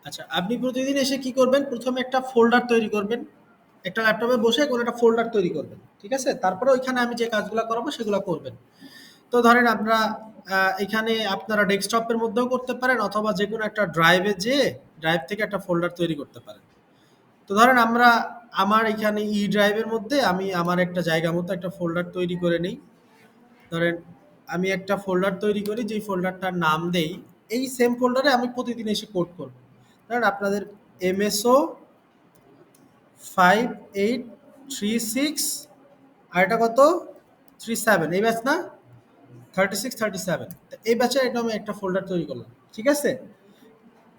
আচ্ছা, আপনি প্রতিদিন এসে কি করবেন? ১ম এ একটা ফোল্ডার তৈরি করবেন। একটা ল্যাপটপে বসে কোনো একটা ফোল্ডার তৈরি করবেন। ঠিক আছে? তারপরে ওইখানে আমি যে কাজগুলা করাবো সেগুলা করবেন। তো ধরেন আপনারা এখানে আপনারা ডেস্কটপের মধ্যেও করতে পারেন অথবা যেকোনো একটা ড্রাইভে যেয়ে ড্রাইভ থেকে একটা ফোল্ডার তৈরি করতে পারেন। তো ধরেন আমার এখানে ই ড্রাইভের মধ্যে আমি আমার একটা জায়গা মতো একটা ফোল্ডার তৈরি করে নেই। ধরেন আমি একটা ফোল্ডার তৈরি করি, যেই ফোল্ডারটার নাম দেই, এই সেম ফোল্ডারে আমি প্রতিদিন এসে কোড করব। ধরেন আপনাদের এমএসও 5836 আর এটা কত 37 এই ব্যাচ না 36 37 এই ব্যাচের এটা আমি একটা ফোল্ডার তৈরি করলাম। ঠিক আছে,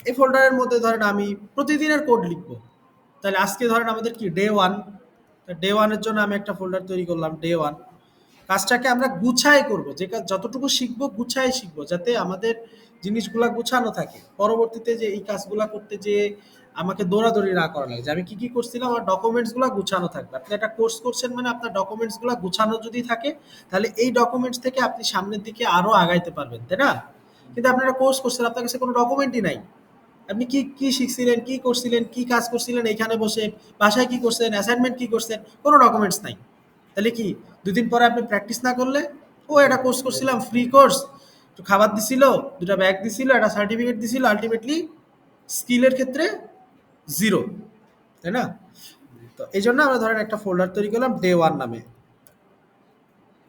এই ফোল্ডারের মধ্যে ধরেন আমি প্রতিদিনের কোড লিখবো। তাহলে আজকে ধরেন আমাদের কি ডে ওয়ান, ডে ওয়ানের জন্য আমি একটা ফোল্ডার তৈরি করলাম ডে ওয়ান। কাজটাকে আমরা গুছায় করব, যে কাজ যতটুকু শিখবো গুছায় শিখবো, যাতে আমাদের জিনিসগুলা গুছানো থাকে। পরবর্তীতে যে এই কাজগুলা করতে যে আমাকে দৌড়াদৌড়ি না করা লাগে, যে আমি কি কি করছিলাম আমার ডকুমেন্টস গুলা গুছানো থাকবে। আপনি একটা কোর্স করছেন মানে আপনার ডকুমেন্টস গুলা গুছানো যদি থাকে, তাহলে এই ডকুমেন্টস থেকে আপনি সামনের দিকে আরো আগাইতে পারবেন, তাই না? কিন্তু আপনি একটা কোর্স করছেন, আপনার কাছে কোনো ডকুমেন্টই নাই। আপনি কি কি শিখছিলেন, কি করছিলেন, কি কাজ করছিলেন এখানে বসে, বাসায় কি করছেন, অ্যাসাইনমেন্ট কি করছেন, কোনো ডকুমেন্টস নাই। তাহলে কি ২ দিন পরে আপনি প্র্যাকটিস না করলে, ও একটা কোর্স করছিলাম, ফ্রি কোর্স, একটু খাবার দিছিল, ২টা ব্যাগ দিছিল, একটা সার্টিফিকেট দিছিল, আল্টিমেটলি স্কিলের ক্ষেত্রে 0, তাই না? তো এই জন্য আমরা ধরেন একটা ফোল্ডার তৈরি করলাম ডে ওয়ান নামে।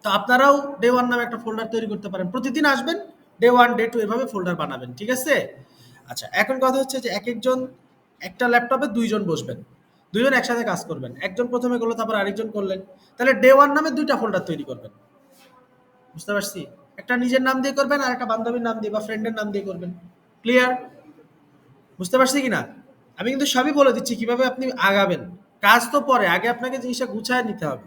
তো আপনারাও ডে ওয়ান নামে একটা ফোল্ডার তৈরি করতে পারেন। প্রতিদিন আসবেন, ডে ওয়ান ডে টু এভাবে ফোল্ডার বানাবেন। ঠিক আছে? আচ্ছা, এখন কথা হচ্ছে যে একেকজন একটা ল্যাপটপে ২ জন বসবেন। ২ জন একসাথে কাজ করবেন। একজন ১ম এ করলো, তারপর আরেকজন করলেন। তাহলে ডে ওয়ান নামে ২ টা ফোল্ডার তৈরি করবেন। বুঝতে পারছি? একটা নিজের নাম দিয়ে করবেন, আর একটা বান্ধবীর নাম দিয়ে বা ফ্রেন্ডের নাম দিয়ে করবেন। ক্লিয়ার? বুঝতে পারছি কিনা? আমি কিন্তু সবই বলে দিচ্ছি কিভাবে আপনি আগাবেন। কাজ তো পরে, আগে আপনাকে জিনিসটা গুছায় নিতে হবে।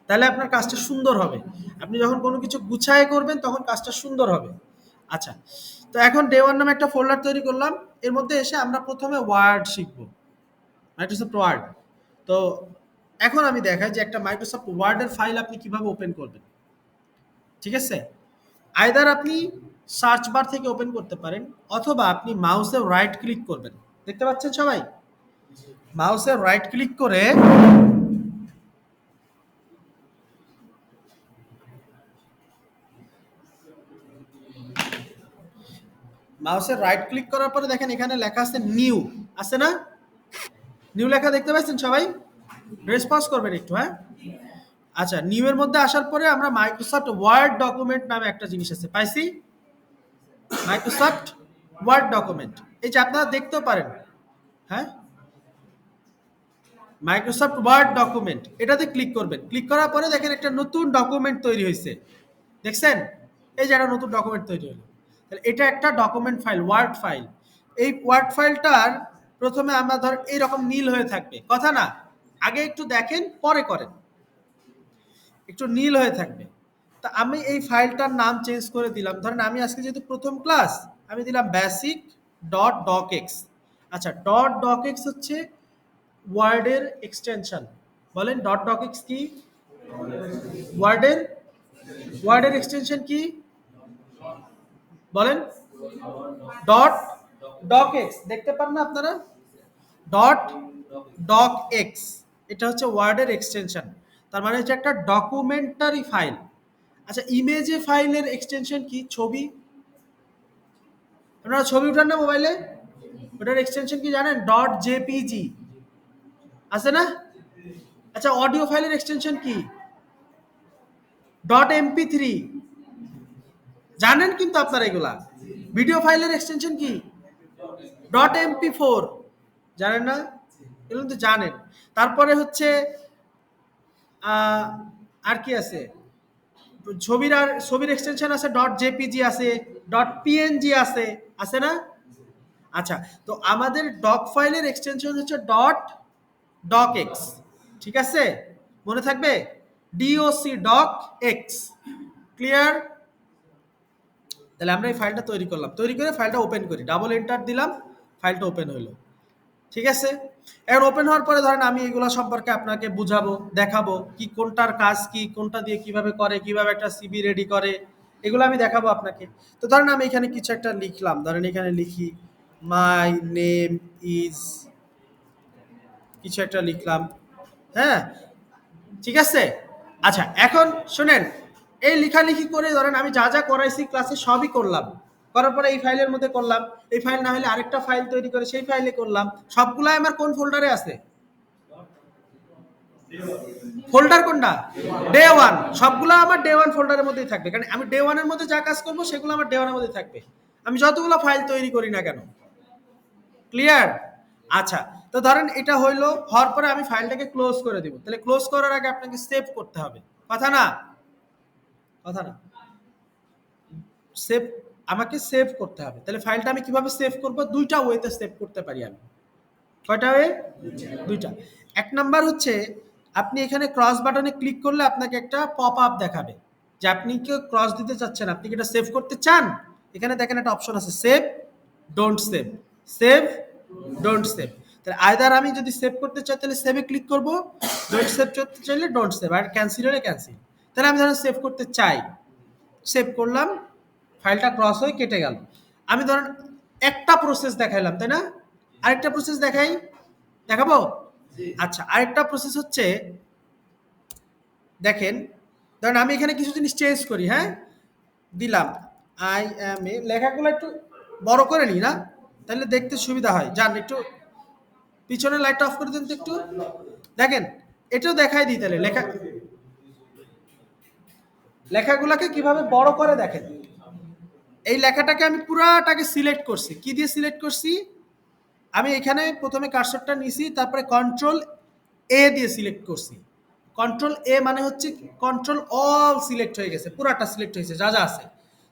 তাহলে আপনার কাজটা সুন্দর হবে। আপনি যখন কোনো কিছু গুছায় করবেন তখন কাজটা সুন্দর হবে। আচ্ছা, তো এখন ডে ওয়ান নামে একটা ফোল্ডার তৈরি করলাম। এর মধ্যে এসে আমরা প্রথমে ওয়ার্ড শিখবো, মাইক্রোসফট ওয়ার্ড। তো এখন আমি দেখাই যে একটা মাইক্রোসফট ওয়ার্ডের ফাইল আপনি কিভাবে ওপেন করবেন। ঠিক আছে? আইদার আপনি সার্চ বার থেকে ওপেন করতে পারেন, অথবা আপনি মাউসে রাইট ক্লিক করবেন। দেখতে পাচ্ছেন সবাই? মাউসে রাইট ক্লিক করে মাউসে রাইট ক্লিক করার পরে দেখেন এখানে লেখা আছে নিউ, আছে না? নিউ লেখা দেখতে পাচ্ছেন সবাই? রেসপন্স করবেন একটু, হ্যাঁ? আচ্ছা, নিউ এর মধ্যে আসার পরে আমরা মাইক্রোসফট ওয়ার্ড ডকুমেন্ট নামে একটা জিনিস আছে, পাইছি? মাইক্রোসফট ওয়ার্ড ডকুমেন্ট, এই যে আপনারা দেখতেও পারেন, হ্যাঁ? মাইক্রোসফট ওয়ার্ড ডকুমেন্ট, এটাতে ক্লিক করবেন। ক্লিক করার পরে দেখেন একটা নতুন ডকুমেন্ট তৈরি হয়েছে, দেখছেন? এই যে একটা নতুন ডকুমেন্ট তৈরি হলো। তাহলে এটা একটা ডকুমেন্ট ফাইল, ওয়ার্ড ফাইল। এই ওয়ার্ড ফাইলটার প্রথমে আমরা ধর এইরকম নীল হয়ে থাকবে, কথা না? আগে একটু দেখেন, পরে করেন। একটু নীল হয়ে থাকবে। তা আমি এই ফাইলটার নাম চেঞ্জ করে দিলাম। ধরেন আমি আজকে যেহেতু প্রথম ক্লাস, আমি দিলাম বেসিক ডট ডক এক্স। আচ্ছা, ডট ডক এক্স হচ্ছে ওয়ার্ডের এক্সটেনশন। বলেন ডট ডক এক্স কি? ওয়ার্ডের ওয়ার্ডের এক্সটেনশন কি? বলেন। ডট ডক এক্স, দেখতে পান না আপনারা? ডট ডক এক্স, এটা হচ্ছে ওয়ার্ডের এক্সটেনশন। তার মানে হচ্ছে একটা ডকুমেন্টারি ফাইল। আচ্ছা, ইমেজে ফাইলের এক্সটেনশন কি? ছবি। আপনারা ছবি উঠান না মোবাইলে, ওটার এক্সটেনশন কি জানেন? ডট জেপিজি, আছে না? আচ্ছা, অডিও ফাইলের এক্সটেনশন কি? ডট এমপি3, জানেন কিন্তু আপনারা এগুলা। ভিডিও ফাইলের এক্সটেনশন কি? ডট এমপি4, জানেন না? এগুলো কিন্তু জানেন। তারপরে হচ্ছে আর কি আছে? ছবির এক্সটেনশন আছে ডট জেপিজি, আছে ডট পিএনজি, আছে না? আচ্ছা, তো আমাদের ডক ফাইলের এক্সটেনশন হচ্ছে ডট ডক এক্স। ঠিক আছে? মনে থাকবে? DOC doc X. ক্লিয়ার? তাহলে আমরা এই ফাইলটা তৈরি করলাম, তৈরি করে ফাইলটা ওপেন করি, ডাবল এন্টার দিলাম, ফাইলটা ওপেন হলো। ঠিক আছে? এখন ওপেন হওয়ার পরে ধরেন আমি এগুলো সম্পর্কে আপনাকে বুঝাবো, দেখাবো কি কোনটার কাজ কি, কোনটা দিয়ে কিভাবে করে, কিভাবে একটা সিভি রেডি করে, এগুলো আমি দেখাবো আপনাকে। তো ধরেন আমি এখানে কিছু একটা লিখলাম, ধরেন এখানে লিখি মাই নেম ইজ কিছু একটা লিখলাম, হ্যাঁ, ঠিক আছে। আচ্ছা এখন শুনেন, এই লেখালেখি করে ধরেন আমি যা যা করাইছি ক্লাসে সবই করলাম, করার পরে এই ফাইলের মধ্যে করলাম, এই ফাইল না হলে আরেকটা ফাইল তৈরি করে সেই ফাইলে করলাম, সবগুলাই আমার কোন ফোল্ডারে আছে? ফোল্ডার কোনটা? Day one. সবগুলো আমার ডে ওয়ান ফোল্ডারের মধ্যেই থাকবে, কারণ আমি ডে ওয়ানের মধ্যে যা কাজ করবো সেগুলো আমার ডে ওয়ানের মধ্যে থাকবে, আমি যতগুলো ফাইল তৈরি করি না কেন। ক্লিয়ার? আচ্ছা, তো ধরেন এটা হইলো, হওয়ার পরে আমি ফাইলটাকে ক্লোজ করে দিব, তাহলে ক্লোজ করার আগে আপনাকে সেভ করতে হবে, কথা না? কথা না? সেভ, আমাকে সেভ করতে হবে। তাহলে ফাইলটা আমি কিভাবে সেভ করব? দুইটা ওয়েতে সেভ করতে পারি আমি। কয়টা ওয়ে? দুইটা। এক নাম্বার হচ্ছে আপনি এখানে ক্রস বাটনে ক্লিক করলে আপনাকে একটা পপ আপ দেখাবে যে আপনি কি ক্রস দিতে চাচ্ছেন, আপনি কি এটা সেভ করতে চান। এখানে দেখেন একটা অপশন আছে save, don't save, save, don't save. তাহলে আইদার আমি যদি সেভ করতে চাই তাহলে সেভে ক্লিক করব, ডোন্ট সেভ করতে চাইলে ডোন্ট সেভ, আর ক্যান্সেল হলে ক্যান্সেল। তাহলে আমি ধরেন সেভ করতে চাই, সেভ করলাম, ফাইলটা ক্রস হয়ে কেটে গেল। আমি ধরেন একটা প্রসেস দেখাইলাম, তাই না? আরেকটা প্রসেস দেখাই, দেখাবো? আচ্ছা, আরেকটা প্রসেস হচ্ছে দেখেন, ধরেন আমি এখানে কিছু জিনিস চেঞ্জ করি, হ্যাঁ, দিলাম আই এম এ, লেখাগুলো একটু বড় করে নিই না, তাহলে দেখতে সুবিধা হয়। যান একটু পিছনের লাইটটা অফ করে দিন তো একটু, দেখেন এটাও দেখাই দিই, তাহলে লেখাগুলোকে কিভাবে বড় করে দেখেন। এই লেখাটাকে আমি পুরাটাকে সিলেক্ট করছি, কি দিয়ে সিলেক্ট করছি? আমি এখানে প্রথমে কার্সরটা নিছি, তারপরে কন্ট্রোল এ দিয়ে সিলেক্ট করছি। কন্ট্রোল এ মানে হচ্ছে কন্ট্রোল অল সিলেক্ট হয়ে গেছে, পুরাটা সিলেক্ট হয়েছে যা যা আছে।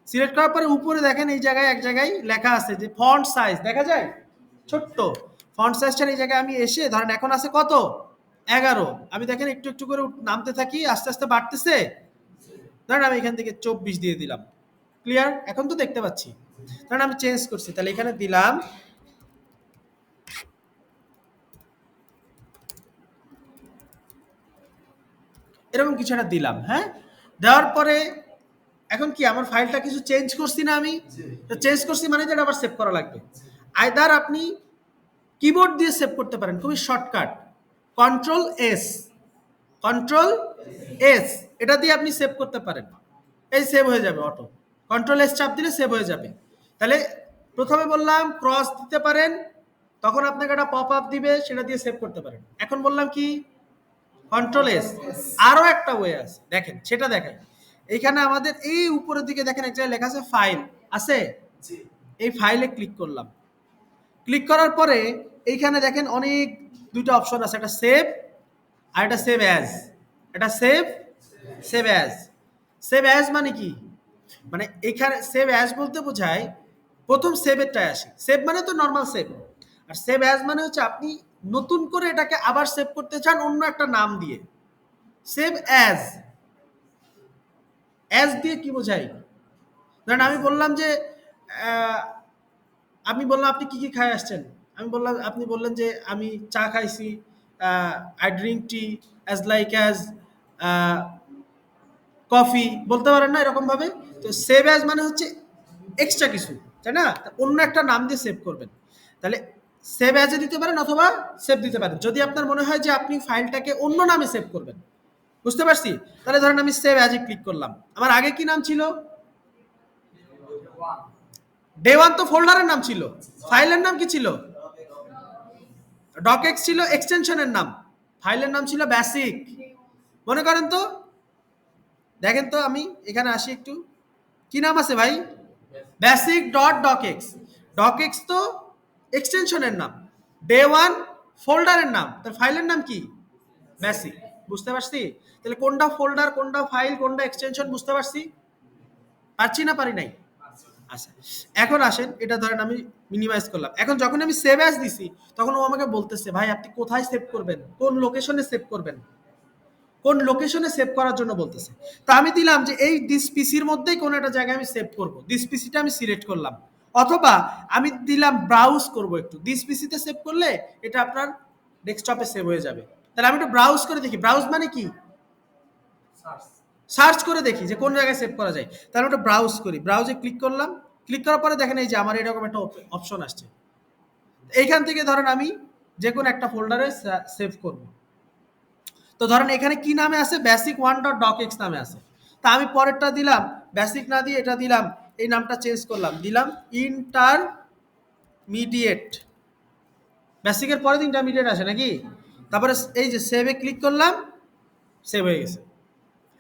সিলেক্ট করার পরে উপরে দেখেন এই জায়গায় এক জায়গায় লেখা আছে যে ফন্ট সাইজ, দেখা যায় ছোট্ট ফন্ট সাইজটা, এই জায়গায় আমি এসে ধরেন এখন আছে কত? 11। আমি দেখেন একটু একটু করে নামতে থাকি, আস্তে আস্তে বাড়তেছে, ধরেন আমি এখান থেকে 24 দিয়ে দিলাম। ক্লিয়ার? এখন তো দেখতে পাচ্ছি। ধরেন আমি চেঞ্জ করছি, তাহলে এখানে দিলাম এরকম কিছু একটা দিলাম, হ্যাঁ, দেওয়ার পরে এখন কি আমার ফাইলটা কিছু চেঞ্জ করছি না আমি? তো চেঞ্জ করছি মানে যেটা আবার সেভ করা লাগবে। আইদার আপনি কিবোর্ড দিয়ে সেভ করতে পারেন, খুবই shortcut, control S, control S, এটা দিয়ে আপনি সেভ করতে পারেন, এই সেভ হয়ে যাবে অটো। কন্ট্রোল এস চাপ দিলে সেভ হয়ে যাবে। তাহলে প্রথমে বললাম ক্রস দিতে পারেন, তখন আপনাকে একটা পপ আপ দিবে, সেটা দিয়ে সেভ করতে পারেন। এখন বললাম কি কন্ট্রোল এস। আরো একটা ওয়ে আছে, দেখেন সেটা দেখেন। এইখানে আমাদের এই উপরের দিকে দেখেন এক জায়গায় লেখা আছে ফাইল, আছে? এই ফাইলে ক্লিক করলাম, ক্লিক করার পরে এইখানে দেখেন অনেক দুইটা অপশন আছে, একটা সেভ আর একটা সেভ অ্যাজ। এটা save, save as. Save as মানে কি? মানে এখানে সেভ অ্যাজ বলতে বোঝায় প্রথম সেভেরটায় আসি, সেভ মানে তো নর্মাল সেভ, আর সেভ অ্যাজ মানে হচ্ছে আপনি নতুন করে এটাকে আবার সেভ করতে চান অন্য একটা নাম দিয়ে। সেভ অ্যাজ, অ্যাজ দিয়ে কি বোঝায়? ধরেন আমি বললাম যে আহ, আপনি বললাম আপনি কি কি খাই আসছেন, আমি বললাম, আপনি বললেন যে আমি চা খাইছি, I drink tea as like as coffee, বলতে পারেন না এরকম ভাবে? তো সেভ অ্যাজ মানে হচ্ছে এক্সট্রা কিছু, তাই না? অন্য একটা নাম দিয়ে সেভ করবেন। তাহলে সেভ অ্যাজে দিতে পারেন অথবা সেভ দিতে পারেন, যদি আপনার মনে হয় যে আপনি ফাইলটাকে অন্য নামে সেভ করবেন। বুঝতে পারছি? তাহলে ধরেন আমি সেভ অ্যাজে ক্লিক করলাম, আমার আগে কি নাম ছিল? ডে ওয়ান তো ফোল্ডারের নাম ছিল, ফাইলের নাম কি ছিল? ডকেক্স ছিল এক্সটেনশনের নাম, ফাইলের নাম ছিল বেসিক। মনে করেন তো, দেখেন তো আমি এখানে আসি একটু, কি নাম আছে ভাই? Basic dot ডকেক্স। ডকেক্স তো এক্সটেনশনের নাম, ডে ওয়ান ফোল্ডারের নাম, তার ফাইলের নাম কি? বেসিক। বুঝতে পারছি? তাহলে কোনটা ফোল্ডার, কোনটা ফাইল, কোনটা এক্সটেনশন বুঝতে পারছি? পারছি না পারি নাই? আচ্ছা, এখন আসেন, এটা ধরেন আমি মিনিমাইজ করলাম, এখন যখন আমি সেভ অ্যাজ দিছি তখন ও আমাকে বলতেছে ভাই আপনি কোথায় সেভ করবেন, কোন লোকেশনে সেভ করবেন, কোন লোকেশনে সেভ করার জন্য বলতেছে। তা আমি দিলাম যে এই দিস পিসির মধ্যেই কোন একটা জায়গায় আমি সেভ করব, দিস পিসিটা আমি সিলেক্ট করলাম, অথবা আমি দিলাম ব্রাউজ করব একটু, দিস পিসিতে সেভ করলে এটা আপনার ডেস্কটপে সেভ হয়ে যাবে। তাহলে আমি একটু ব্রাউজ করে দেখি, ব্রাউজ মানে কি? সার্চ করে দেখি যে কোন জায়গায় সেভ করা যায়। তাহলে ওটা ব্রাউজ করি, ব্রাউজে ক্লিক করলাম, ক্লিক করার পরে দেখেন এই যে আমার এরকম একটা অপশন আসছে, এইখান থেকে ধরেন আমি যে কোনো একটা ফোল্ডারে সেভ করব। তো ধরেন এখানে কি নামে আছে, basic one dot doc X নামে আছে। তা আমি পরেরটা দিলাম বেসিক না দিয়ে এটা দিলাম, এই নামটা চেঞ্জ করলাম, দিলাম ইন্টারমিডিয়েট। বেসিকের পরে তো ইন্টারমিডিয়েট আসে নাকি? তারপরে এই যে সেভে ক্লিক করলাম, সেভ হয়ে গেছে।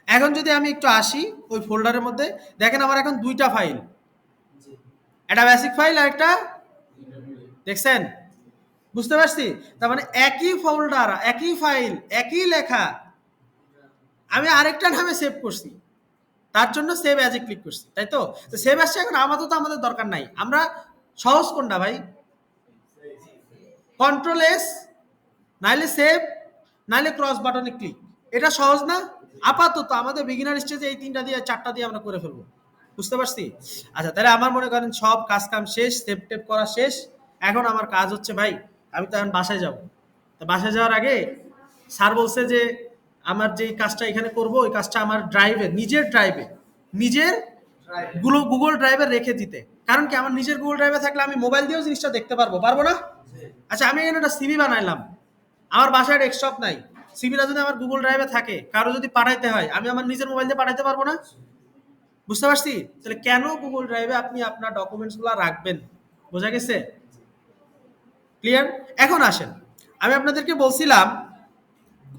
এখন যদি আমি একটু আসি ওই ফোল্ডারের মধ্যে, দেখেন আমার এখন দুইটা ফাইল, একটা বেসিক ফাইল আর একটা, দেখছেন? বুঝতে পারছি? তার মানে একই ফোল্ডার, একই ফাইল, একই লেখা, আমি আরেকটা নামে সেভ করছি, তার জন্য সেভ অ্যাজে ক্লিক করছি, তাই তো? তো সেভ আসছে, এখন আপাতত আমাদের দরকার নাই। আমরা সহজ কোনটা ভাই? কন্ট্রোল এস, নাইলে সেভ, নাইলে ক্রস বাটনে ক্লিক। এটা সহজ না? আপাতত আমাদের বিগিনার স্টেজে এই তিনটা দিয়ে চারটা দিয়ে আমরা করে ফেলবো। বুঝতে পারছি? আচ্ছা, তাহলে আমার মনে করেন সব কাজ কাম শেষ, সেভ টেপ করা শেষ। এখন আমার কাজ হচ্ছে ভাই, আমি তো এখন বাসায় যাব। তো বাসায় যাওয়ার আগে স্যার বলছে যে আমার যে কাজটা এখানে করব, ওই কাজটা আমার ড্রাইভে, নিজের গুগল ড্রাইভে রেখে দিতে। কারণ কি, আমার নিজের গুগল ড্রাইভে থাকলে আমি মোবাইল দিয়েও জিনিসটা দেখতে পারবো, পারবো না? আচ্ছা, আমি এখানে একটা সিভি বানাইলাম, আমার বাসায় ডেস্কটপ নাই, সিভিটা যদি আমার গুগল ড্রাইভে থাকে, কারো যদি পাঠাইতে হয়, আমি আমার নিজের মোবাইল দিয়ে পাঠাইতে পারবো না? বুঝতে পারছি? তাহলে কেন গুগল ড্রাইভে আপনি আপনার ডকুমেন্টস গুলো রাখবেন? বোঝা গেছে? ক্লিয়ার? এখন আসেন, আমি আপনাদেরকে বলছিলাম,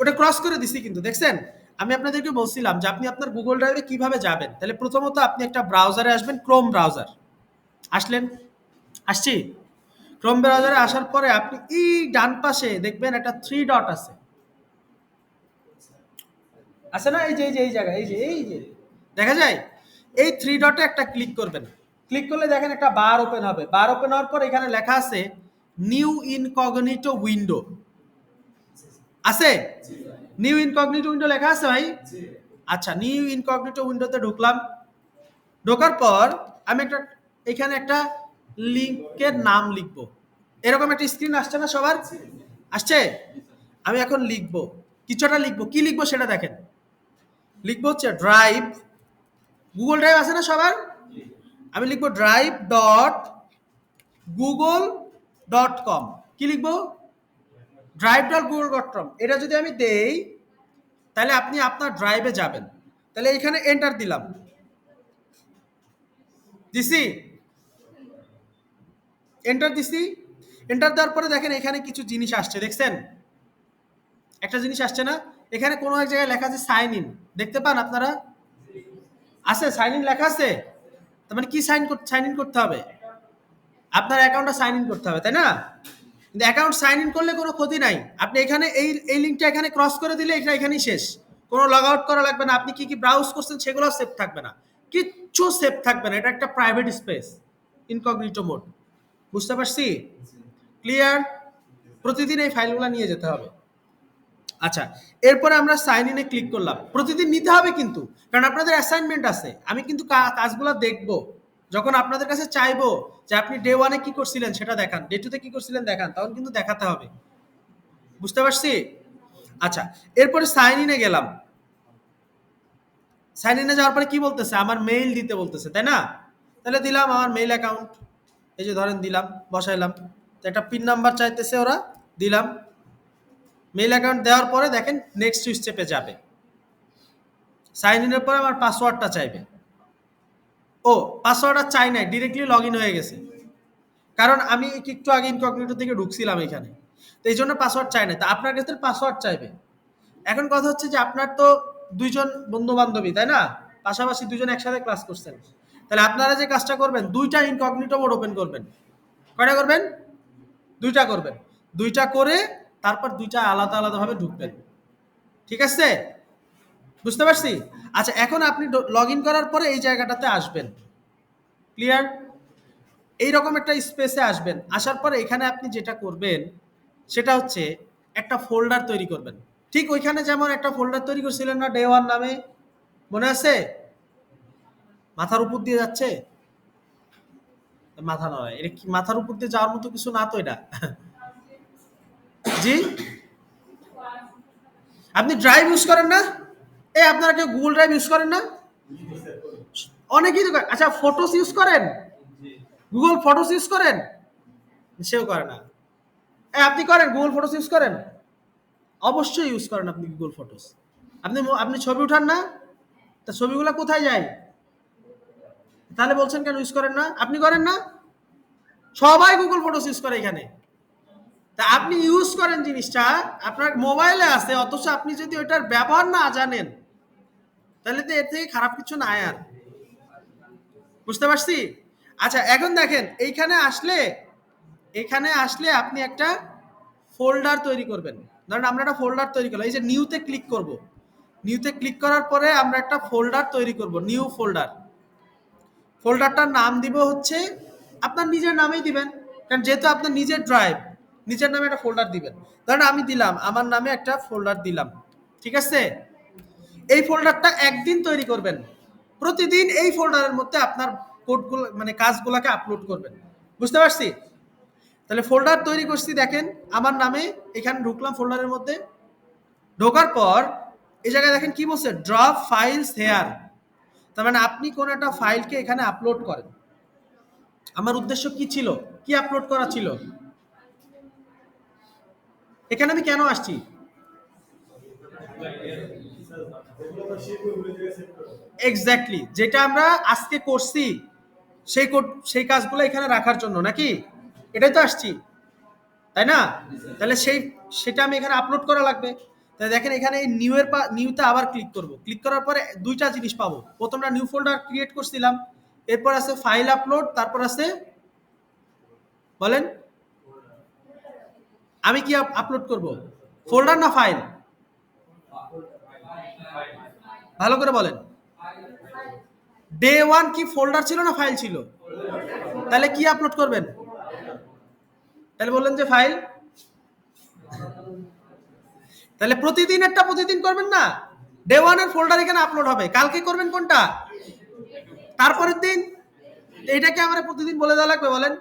ওটা ক্রস করে দিছি কিন্তু, দেখছেন? আমি আপনাদেরকে বলছিলাম যে আপনি আপনার গুগল ড্রাইভে কিভাবে যাবেন। তাহলে প্রথমত আপনি একটা ব্রাউজারে আসবেন, ক্রোম ব্রাউজার। আসলেন? আসছি? ক্রোম ব্রাউজারে আসার পরে আপনি এই ডান পাশে দেখবেন একটা থ্রি ডট আছে, আছে না? এই জায়গায়, এই যে দেখা যায়, এই থ্রি ডটে একটা ক্লিক করবেন। ক্লিক করলে দেখেন একটা বার ওপেন হবে। বার ওপেন হওয়ার পর এখানে লেখা আছে নিউ ইনকগনিটো উইন্ডো। আছে? নিউ ইনকগনিটো উইন্ডো লেখা আছে ভাই? আচ্ছা, নিউ ইনকগনিটো উইন্ডোতে ঢুকলাম। ঢোকার পর আমি একটা, এখানে একটা লিঙ্কের নাম লিখবো। এরকম একটা স্ক্রিন আসছে না সবার? আসছে? আমি এখন লিখবো, কিছুটা লিখবো। কি লিখবো সেটা দেখেন। লিখবো হচ্ছে ড্রাইভ, গুগল ড্রাইভ আছে না সবার? আমি লিখবো drive dot Google dot com. কি লিখবো? Drive dot Google dot com. এটা যদি আমি দেই, তাহলে আপনি আপনার ড্রাইভে যাবেন। তাহলে এখানে এন্টার দিলাম, দিছি, এন্টার দিছি। এন্টার দেওয়ার পরে দেখেন এখানে কিছু জিনিস আসছে, দেখছেন? একটা জিনিস আসছে না? এখানে কোনো এক জায়গায় লেখা আছে সাইন ইন, দেখতে পান আপনারা? আছে, সাইন ইন লেখা আছে। তার মানে কি, সাইন ইন করতে হবে, আপনার অ্যাকাউন্টটা সাইন ইন করতে হবে, তাই না? কিন্তু অ্যাকাউন্ট সাইন ইন করলে কোনো ক্ষতি নাই। আপনি এখানে এই লিঙ্কটা এখানে ক্রস করে দিলে এটা এখানেই শেষ। কোনো লগ আউট করা লাগবে না। আপনি কি কি ব্রাউজ করছেন সেগুলো সেভ থাকবে না, কিচ্ছু সেভ থাকবে না। এটা একটা প্রাইভেট স্পেস, ইনকগনিটো মোড। বুঝতে পারছি? ক্লিয়ার? প্রতিদিন এই ফাইলগুলো নিয়ে যেতে হবে। আচ্ছা, এরপরে আমরা সাইন ইনে ক্লিক করলাম। প্রতিদিন নিতে হবে কিন্তু, কারণ আপনাদের অ্যাসাইনমেন্ট আছে। আমি কিন্তু কাজগুলো দেখব, যখন আপনাদের কাছে চাইবো যে আপনি ডে ওয়ানে কি করছিলেন সেটা দেখান, ডে টুতে কি করছিলেন দেখান, তখন কিন্তু দেখাতে হবে। বুঝতে পারছি? আচ্ছা, এরপরে সাইন ইনে গেলাম। সাইন ইনে যাওয়ার পরে কি বলতেছে? আমার মেইল দিতে বলতেছে, তাই না? তাহলে দিলাম আমার মেইল অ্যাকাউন্ট, এই যে ধরেন দিলাম, বসাইলাম। তো একটা পিন নাম্বার চাইতেছে ওরা, দিলাম। মেইল অ্যাকাউন্ট দেওয়ার পরে দেখেন নেক্সট স্টেপে যাবে। সাইন ইনের পরে আমার পাসওয়ার্ডটা চাইবে। ও, পাসওয়ার্ড আর চাই নাই, ডিরেক্টলি লগ ইন হয়ে গেছে। কারণ আমি একটু আগে ইনকগনিটো থেকে ঢুকছিলাম এখানে, তো এই জন্য পাসওয়ার্ড চাই না। তো আপনার কাছে পাসওয়ার্ড চাইবে। এখন কথা হচ্ছে যে আপনার তো দুইজন বন্ধু বান্ধবী, তাই না? পাশাপাশি দুজন একসাথে ক্লাস করছেন। তাহলে আপনারা যে কাজটা করবেন, দুইটা ইনকগনিটো মোড ওপেন করবেন। কয়টা করবেন? দুইটা করবেন। দুইটা করে তারপর দুইটা আলাদা আলাদাভাবে ঢুকবেন। ঠিক আছে? বুঝতে পারছি? আচ্ছা, এখন আপনি লগ ইন করার পরে এই জায়গাটাতে আসবেন। ক্লিয়ার? এইরকম একটা স্পেসে আসবেন। আসার পরে এখানে আপনি যেটা করবেন সেটা হচ্ছে একটা ফোল্ডার তৈরি করবেন। ঠিক ওইখানে যেমন একটা ফোল্ডার তৈরি করছিলেন না ডে ওয়ান নামে, মনে আছে? মাথার উপর দিয়ে যাচ্ছে, মাথা নয়, এটা কি মাথার উপর দিয়ে যাওয়ার মতো কিছু না তো এটা? জি, আপনি ড্রাইভ ইউজ করেন না? এই আপনারা কেউ গুগল ড্রাইভ ইউজ করেন না? অনেকেই তো আচ্ছা, ফটোস ইউজ করেন? গুগল ফটোস ইউজ করেন? সেও করে না। আপনি করেন গুগল ফটোস ইউজ করেন? অবশ্যই ইউজ করেন আপনি গুগল ফটোস। আপনি ছবি উঠান না? তা ছবিগুলো কোথায় যায়? তাহলে বলছেন কেন ইউজ করেন না? আপনি করেন না? সবাই গুগল ফটোস ইউজ করে এখানে। তা আপনি ইউজ করেন জিনিসটা, আপনার মোবাইলে আছে, অথচ আপনি যদি ওইটার ব্যবহার না জানেন, তাহলে তো এর থেকে খারাপ কিছু নাই আর। বুঝতে পারছি? আচ্ছা এখন দেখেন এখানে আসলে আপনি একটা ফোল্ডার তৈরি করবেন। ধরেন আমরা একটা ফোল্ডার তৈরি করলাম, এই যে নিউতে ক্লিক করব। নিউতে ক্লিক করার পরে আমরা একটা ফোল্ডার তৈরি করব, নিউ ফোল্ডার। ফোল্ডারটার নাম দিব হচ্ছে আপনার নিজের নামেই দিবেন, কারণ যেহেতু আপনার নিজের ড্রাইভ, নিজের নামে একটা ফোল্ডার দিবেন। ধরেন আমি দিলাম আমার নামে একটা ফোল্ডার দিলাম, ঠিক আছে? এই ফোল্ডারটা একদিন তৈরি করবেন, প্রতিদিন এই ফোল্ডারের মধ্যে আপনার কোডগুলো মানে কাজগুলোকে আপলোড করবেন। বুঝতে পারছি? তাহলে ফোল্ডার তৈরি করছি, দেখেন আমার নামে এখানে ঢুকলাম ফোল্ডারের মধ্যে। ঢোকার পর এই জায়গায় দেখেন কি বলছে, ড্রপ ফাইলস হেয়ার। তার মানে আপনি কোন একটা ফাইলকে এখানে আপলোড করেন। আমার উদ্দেশ্য কি ছিল, কি আপলোড করা ছিল, এখানে আমি কেন আসছি? এক্স্যাক্টলি যেটা আমরা আজকে করছি, সেই কাজগুলো এখানে রাখার জন্য নাকি? এটাই তো আসছি, তাই না? তাহলে সেটা আমি এখানে আপলোড করা লাগবে। তাহলে দেখেন এখানে এই নিউতে আবার ক্লিক করব। ক্লিক করার পরে দুইটা জিনিস পাবো। প্রথমটা নিউ ফোল্ডার ক্রিয়েট করছিলাম, এরপর আছে ফাইল আপলোড, তারপর আছে বলেন আমি কি আপলোড করব, ফোল্ডার না ফাইল? ভালো করে বলেন। ডে ওয়ান কি ফোল্ডার ছিল না ফাইল ছিল? তাহলে কি আপলোড করবেন? তাহলে বললেন যে ফাইল। তাহলে প্রতিদিন করবেন না, ডে ওয়ানের ফোল্ডার এখানে আপলোড হবে, কালকে করবেন কোনটা, তারপরের দিন। এটাকে আমরা প্রতিদিন বলে দেওয়া লাগবে বলেন?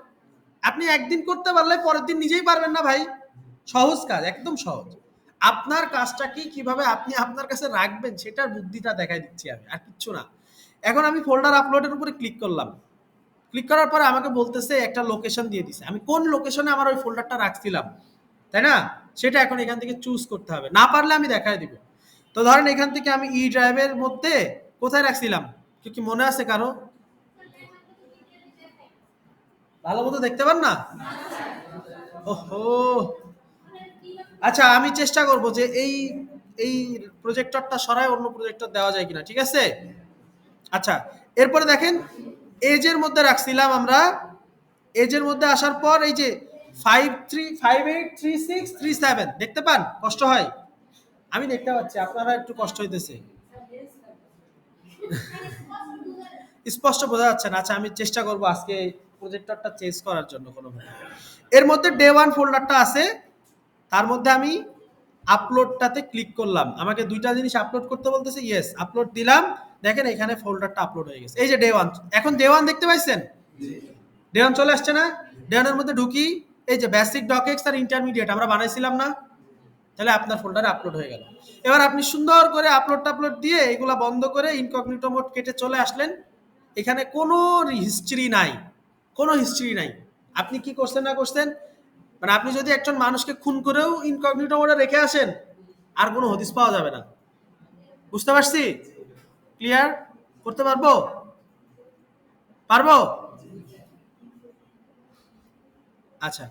আপনি একদিন করতে পারলে পরের দিন নিজেই পারবেন না ভাই? সহজ কাজ, একদম সহজ। আপনার কাজটা কি, কিভাবে আপনি আপনার কাছে রাখবেন সেটার বুদ্ধিটা দেখাই দিচ্ছি আমি, আর কিচ্ছু না। এখন আমি ফোল্ডার আপলোডের উপরে ক্লিক করলাম। ক্লিক করার পরে আমাকে বলতেছে একটা লোকেশন দিয়ে দিছে, আমি কোন লোকেশনে আমার ওই ফোল্ডারটা রাখছিলাম, তাই না? সেটা এখন এখান থেকে চুজ করতে হবে, না পারলে আমি দেখাই দিব। তো ধরেন এখান থেকে আমি ই ড্রাইভের মধ্যে কোথায় রাখছিলাম, কি মনে আছে কারো? ভালো মতো দেখতে পান না? ওহো, আচ্ছা আমি চেষ্টা করব যে এই এই প্রজেক্টরটা সরাই অন্য প্রজেক্টর দেওয়া যায় কিনা, ঠিক আছে? আচ্ছা, এরপরে দেখেন এজের মধ্যে রাখছিলাম আমরা। এজের মধ্যে আসার পর এই যে 53583637 দেখতে পান? কষ্ট হয়? আমি দেখতে পাচ্ছি, আপনারা একটু কষ্ট হইতেছে, স্পষ্ট বোঝা যাচ্ছে না। আচ্ছা আমি চেষ্টা করব আজকে প্রজেক্টরটা চেঞ্জ করার জন্য কোনোভাবে। এর মধ্যে ডে ওয়ান ফোল্ডারটা আছে, তার মধ্যে আমি আপলোডটাতে ক্লিক করলাম, আমাকে দুইটা জিনিস আপলোড করতে বলতেছে, ইয়েস আপলোড দিলাম। দেখেন এখানে ফোল্ডারটা আপলোড হয়ে গেছে, এই যে ডে ওয়ান। এখন ডে ওয়ান দেখতে পাইছেন? ডে ওয়ান চলে আসছে না? ডে ওয়ানের মধ্যে ঢুকি, এই যে বেসিক ডকেক্স আর ইন্টারমিডিয়েট আমরা বানাইছিলাম না? তাহলে আপনার ফোল্ডারে আপলোড হয়ে গেল। এবার আপনি সুন্দর করে আপলোড দিয়ে এগুলা বন্ধ করে ইনকগনিটো মোড কেটে চলে আসলেন। এখানে কোনো হিস্ট্রি নাই, কোনো হিস্ট্রি নাই। আপনি কি করছেন না করছেন, মানে আপনি যদি একজন মানুষকে খুন করেও ইনকগনিটো মোডে রেখে আসেন, আর কোনো হদিস পাওয়া যাবে না। বুঝতে পারছি? ক্লিয়ার? করতে পারবো? পারবো? আচ্ছা